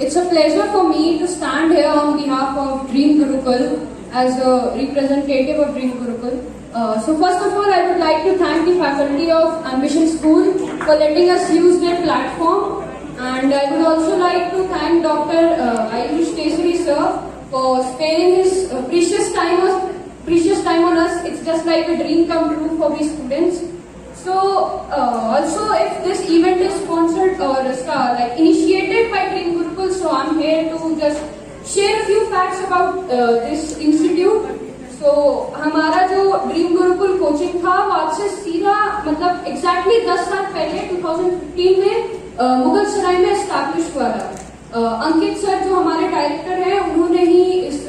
it's a pleasure for me to stand here on behalf of Dream Gurukul as a representative of Dream Gurukul. So first of all, I would like to thank the faculty of Ambition School for letting us use their platform, and I would also like to thank Dr. Ayush Kesari sir for sparing his precious time on us. It's just like a dream come true for we students. So also, if this event is sponsored or initiated by Dream Gurukul, so I'm here to just share a few facts about this institute. So हमारा जो dream Gurukul coaching था वो आज से सीधा मतलब exactly 10 साल पहले 2015 में मुगल सराय में एस्टैब्लिश हुआ था। अंकित सर जो हमारे डायरेक्टर हैं उन्होंने ही इस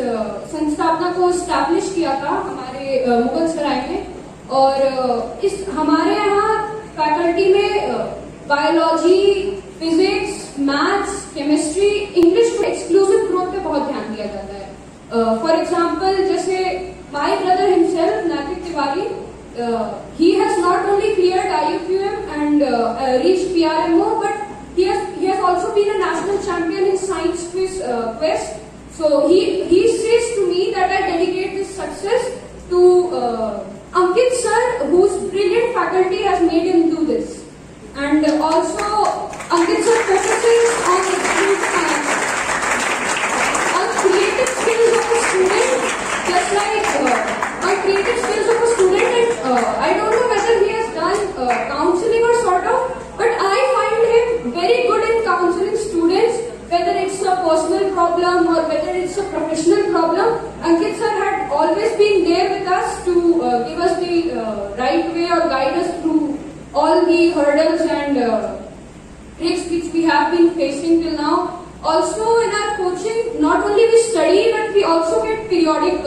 संस्थापना को एस्टैब्लिश किया था हमारे मुगल सराय में। और इस हमारे यहाँ फैकल्टी में biology, physics, maths, chemistry, English को एक्सक्लूसिव ग्रोथ पे बहुत ध्यान दिया जाता है। फॉर एग्जाम्पल जैसे माई ब्रदर हिमसेल्फ नैतिक Tiwari, he has not only cleared IUQM and reached PRMO, but he has also been a national champion in science quiz quest. So he says to me that I dedicate this success to Ankit sir, whose brilliant faculty has made him do this. And also Ankit sir focuses on creative skills of a student, just like on creative skills of a student. And I don't know whether he has done counseling or sort of, but I find him very good in counseling students, whether it's a personal problem or whether it's a professional problem. Ankit sir had always been there with us to give us the right way or guide us through all the hurdles and tricks which we have been facing till now. Also in our coaching, not only we study, but we also get periodic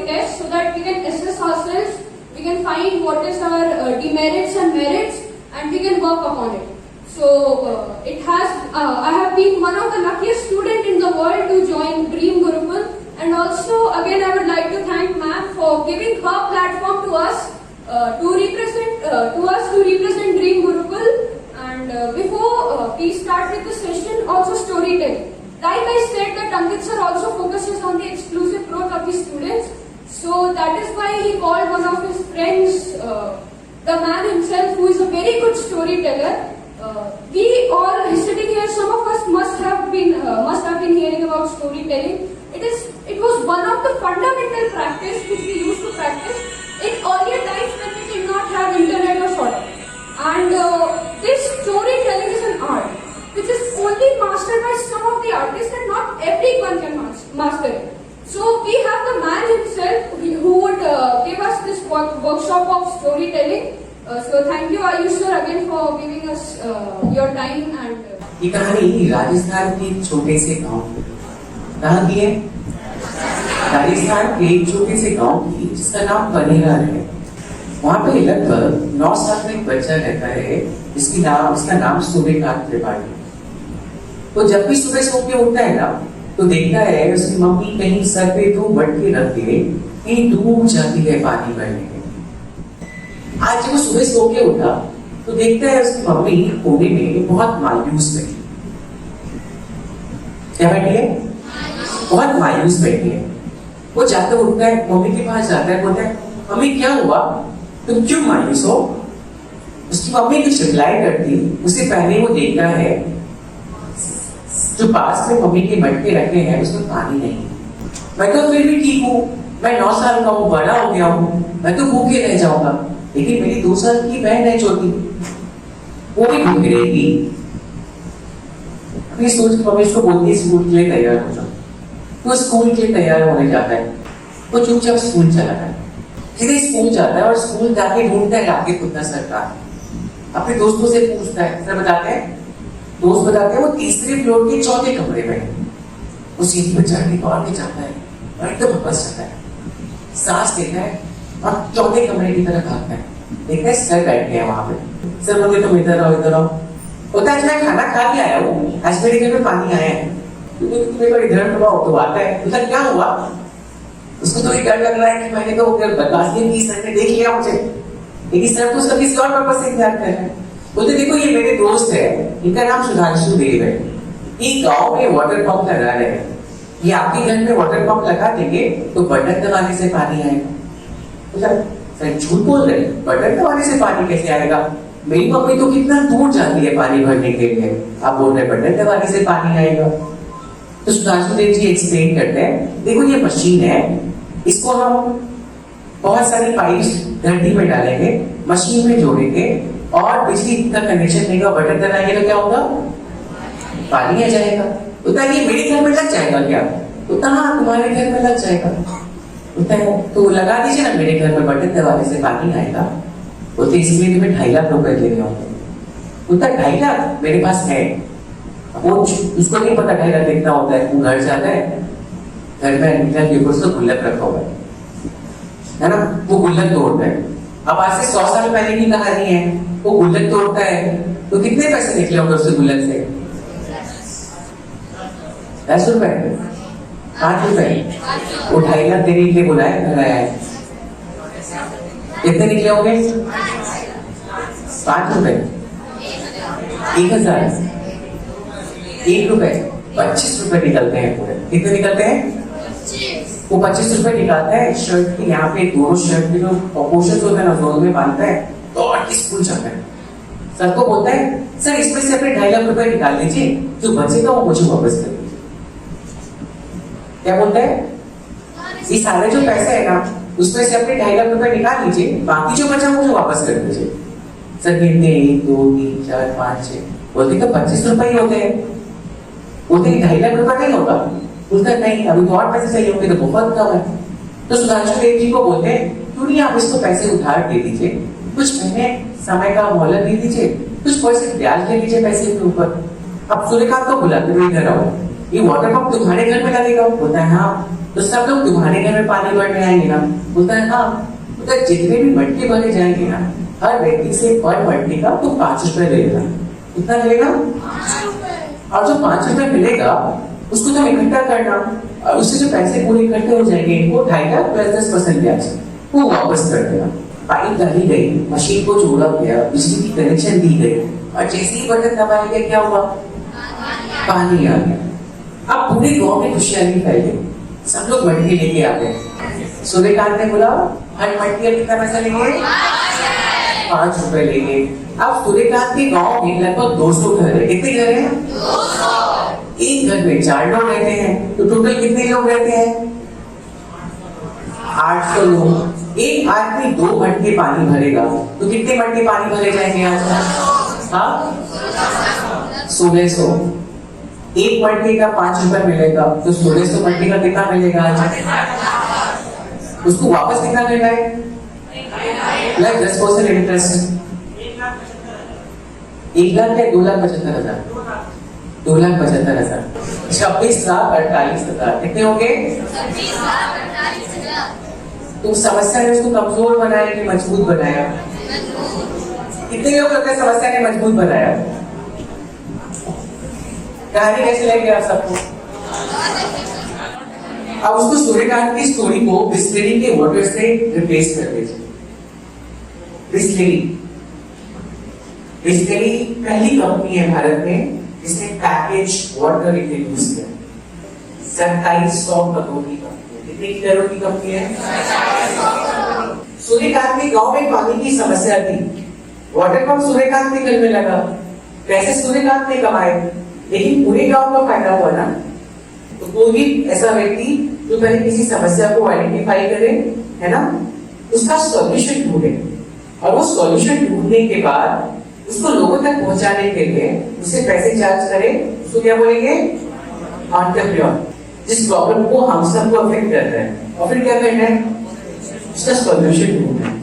tests so that we can assess ourselves, we can find what is our demerits and merits, and we can work upon it. So I have been one of the luckiest students in the world to join Dream Gurukul, and also again I would like to thank ma'am for giving her platform to us to represent Dream Gurukul. And before we start with the session, also storytelling. Like I said, that Ankit sir also focuses on the exclusive growth of the students. So that is why he called one of his friends, the man himself, who is a very good storyteller. We all sitting here, some of us must have been hearing about storytelling. It was one of the fundamental practice which we used to practice in earlier times when we did not have internet or sort of. And this storytelling is an art which is only mastered by some of the artists, and not everyone can master it. So we have the man himself who would give us this workshop of storytelling. So thank you Ayush sir again for giving us your time. And ये कहानी राजस्थान के एक छोटे से गांव कहाँ की है? राजस्थान के एक छोटे से गांव की, जिसका नाम बनेरा है। वहाँ पे लगभग 9 साल का एक बच्चा रहता है जिसका नाम सूर्यकांत त्रिपाठी। तो जब भी सुबह सो के उठता है ना, तो देखता है उसकी मम्मी कहीं सर पे 2 मटके रख के कहीं दूर जाती है पानी भरने के। आज जब वो सुबह सो के उठा तो देखता है उसकी मम्मी कोने में बहुत मायूस बैठी। क्या बैठी है? बहुत मायूस बैठी है। वो जाता उठता है, मम्मी के पास जाता है, बोलता है मम्मी क्या हुआ, तुम क्यों मायूस हो? उसकी मम्मी कुछ रिप्लाई करती, उससे पहले वो देखता है जो पास में मम्मी के मटके रखे हैं उसमें पानी नहीं। मैं तो फिर भी ठीक हूँ, मैं 9 साल का हूँ, बड़ा हो गया हूँ, मैं तो भूखे रह जाऊंगा, लेकिन मेरी 2 साल की बहन है छोटी, वो भी भूखी रहेगी। अपनी सोच की मम्मी उसको बोलती है स्कूल के लिए तैयार हो जाओ। वो स्कूल के लिए तैयार होने जाता है, वो चुपचाप स्कूल चला है। सीधे स्कूल जाता है और स्कूल जाके ढूंढता है आगे खुदा सरकार। अपने दोस्तों से पूछता है, सर बताते हैं, दोस्त बताते हैं वो 3रे फ्लोर के 4थे कमरे में। वो सीढ़ी पर चढ़ने दौड़ के जाता है और एकदम वापस जाता है, सांस लेता है और 4थे कमरे की तरफ भागता है। देखता है सर बैठे हैं वहां पे। सर बोले तुम इधर आओ, इधर आओ। बोलता है मैं खाना खा के आया हूँ, आज मेरे घर में पानी आया है, तुम्हें इधर तो आता है। बोलता क्या हुआ? उसको तो ये डर लग रहा है कि मैंने तो बर्दाश्त नहीं की, सर ने देख लिया मुझे, लेकिन सर तो उसका किसी और पर्पस से इंतजार कर रहे हैं। बोलते देखो ये मेरे दोस्त है, इनका नाम सुधांशु देव है, कि गांव में वाटर पंप लगा रहे हैं, ये आपके घर में वाटर पंप लगा देंगे तो बटन दबाने से पानी आएगा। सर झूठ बोल रहे हैं, बटन दबाने से पानी कैसे आएगा? मेरी मम्मी तो कितना दूर जाती है पानी भरने के लिए, आप बोल रहे बटन दबाने से पानी आएगा। तो सुधांशु देव जी एक्सप्लेन करते हैं, देखो ये मशीन है, इसको हम बहुत सारी पाइप्स धरती में डालेंगे, मशीन में जोड़ेंगे और बिजली का कनेक्शन देगा, बटन दबाएंगे तो क्या होगा? पानी आ जाएगा। उतना ये मेरे घर में लग जाएगा क्या? उतना हाँ तुम्हारे घर में लग जाएगा। उतना तो लगा दीजिए ना, मेरे घर में बटन दबाने से पानी आएगा। बोलते इसलिए तुम्हें 2.5 लाख रुपए दे रहे होंगे। उतना 2.5 लाख मेरे पास है, वो उसको नहीं पता 2.5 लाख कितना होता है। वो घर जाता है, घर में निकल के ऊपर से गुल्लक रखा हुआ है ना, वो गुल्लक तोड़ता है। अब आज से 100 साल पहले की कहानी है, वो गुल्लक तोड़ता है तो कितने पैसे निकले होंगे उससे गुल्लक से? 10 रुपए, 5 रुपए। वो 2.5 लाख देने के लिए बुलाया, घर आया है, कितने निकले होंगे? 5 रुपए, 1000, 1 रुपए, 25 रुपए निकलते हैं पूरे। कितने निकलते हैं? वो 25 रुपए निकालता है शर्ट के, यहाँ पे दोनों शर्ट के जो प्रोपोर्शंस होते हैं ना, दोनों में बांधता है तो और स्कूल जाता है। सर को बोलता है, सर इसमें से अपने 2.5 लाख रुपए निकाल लीजिए, जो बचेगा वो मुझे वापस कर दीजिए। क्या बोलता है? ये सारे जो पैसे है ना, उसमें से अपने 2.5 लाख रुपए निकाल लीजिए, बाकी जो बचा मुझे वापस कर दीजिए। सर कितने? 1 2 3 4 5 6। बोलते तो 25 रुपए ही होते हैं। बोलते 2.5 लाख रुपए नहीं होगा। बोलता नहीं, अभी तो और पैसे चाहिए होंगे, तो बहुत कम है। तो सुधांशु देव जी को बोलते हैं, क्यों नहीं आप इसको पैसे उधार दे दीजिए, कुछ महीने समय का मोहलत दे दीजिए, कुछ पैसे ब्याज ले लीजिए पैसे के ऊपर। अब सूर्यकांत को बुलाते हुए इधर आओ, ये वाटर पंप तुम्हारे घर में लगेगा? बोलता है हाँ। तो सब लोग तुम्हारे घर में पानी भरने आएंगे ना? बोलता है हाँ। बोलता है जितने भी मटके भरे जाएंगे ना, हर व्यक्ति से पर मटके का तो 5 रुपए लेगा। कितना लेगा? और जो 5 रुपए मिलेगा उसको तुम इकट्ठा करना, और उससे जो पैसे पूरे इकट्ठे हो जाएंगे, वो 2.5 लाख प्लस 10% ब्याज वो वापस कर देना। पाइप डाली गई, मशीन को जोड़ा गया, बिजली की कनेक्शन दी गई, और जैसे ही बटन दबाया गया क्या हुआ? पानी आ गया। अब पूरे गांव में खुशहाली फैल गई, सब लोग मटके लेके आ गए। सूर्यकांत ने बोला, हर मटके का कितना पैसा लेंगे? 5 रुपए लेंगे। अब सूर्यकांत के गांव में लगभग 200 घर है। कितने घर है? 200। एक घर में 4 लोग रहते हैं, तो टोटल कितने लोग रहते हैं? 800 लोग। एक आदमी 2 मटके पानी भरेगा तो कितने मटके पानी भरे जाएंगे आज? हाँ, 1600। एक मटके का 5 रुपए मिलेगा तो 1600 मटके का कितना मिलेगा आज? उसको वापस कितना देना है? Plus 10% interest. 1 लाख या 2,75,000? 2,75,000। 26,48,000 कितने हो गए? तुम समस्या ने उसको कमजोर बनाया कि मजबूत बनाया? कितने लोग कहते हैं समस्या ने मजबूत बनाया? कहानी कैसे लगी आप सबको? अब उसको सूर्यकांत की स्टोरी को बिस्लेरी के वाटर से रिप्लेस कर दीजिए। बिस्लेरी पहली कंपनी है भारत में जिसने पैकेज वाटर इंट्रोड्यूस किया। 2700 करोड़ की कंपनी है। कितनी करोड़ की कंपनी है? सूर्यकांत के गांव में पानी की समस्या थी, वाटर पंप सूर्यकांत के घर में लगा, पैसे सूर्यकांत ने कमाए, लेकिन पूरे गांव का फायदा हुआ ना। तो कोई भी ऐसा व्यक्ति जो पहले किसी समस्या को आइडेंटिफाई करे, है ना, उसका सॉल्यूशन ढूंढे, और वो सॉल्यूशन ढूंढने के बाद उसको लोगों तक पहुंचाने के लिए उसे पैसे चार्ज करे, उसको क्या बोलेंगे? एंटरप्रेन्योर। जिस प्रॉब्लम को हम सबको अफेक्ट कर रहा है, और फिर क्या करना है? उसका सॉल्यूशन ढूंढना है।